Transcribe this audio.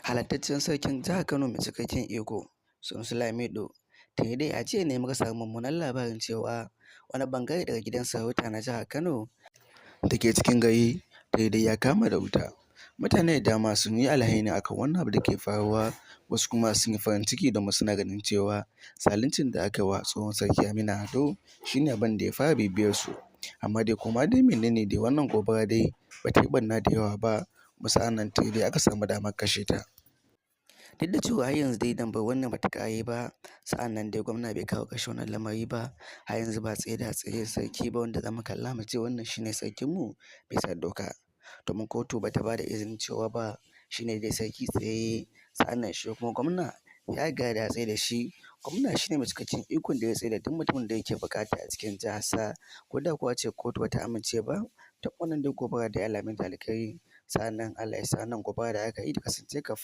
Halattaccen sarkin jihar Kano mai cikakken iko Sunusi Lamido tuni dai a jiya ne muka samu mummunan labarin cewa wani ɓangare daga gidan sarauta na jihar Kano da ke cikin gari tuni dai ya kama da wuta. Mutane da dama sun yi alhini akan wannan abu da ke faruwa, wasu kuma sun yi farin ciki domin suna ganin cewa zaluncin da aka yi wa tsohon sarki Aminu Ado shi ne abin da ya fara bibiyar su. Amma dai koma dai menene dai wannan gobara dai ba ta yi ɓarna da yawa ba, kuma sa'an nan dai aka samu damar kashe ta. Duk da cewa har yanzu dai dambarwar ba ta ƙare ba, sa'an nan dai gwamna bai kawo ƙarshen wannan lamari ba, har yanzu ba a tsaye da sarki ba wanda za mu kalla mu ce wannan shi ne sarkinmu bisa doka. Domin kotu ba ta ba da izinin cewa ba shi ne dai sarki tsayayye, sa'an nan shi kuma gwamna ya riga da ya tsaye da shi. Gwamna shi ne mai cikakken ikon da ya tsaye da duk mutumin da yake buƙata a cikin jiharsa, ko da kuwa ace kotu ba ta amince ba. Duk wannan dai gobara dai Allah ya mai da alkhairi, sa'an nan Allah ya sa wannan gobara da aka yi ta kasance kafara.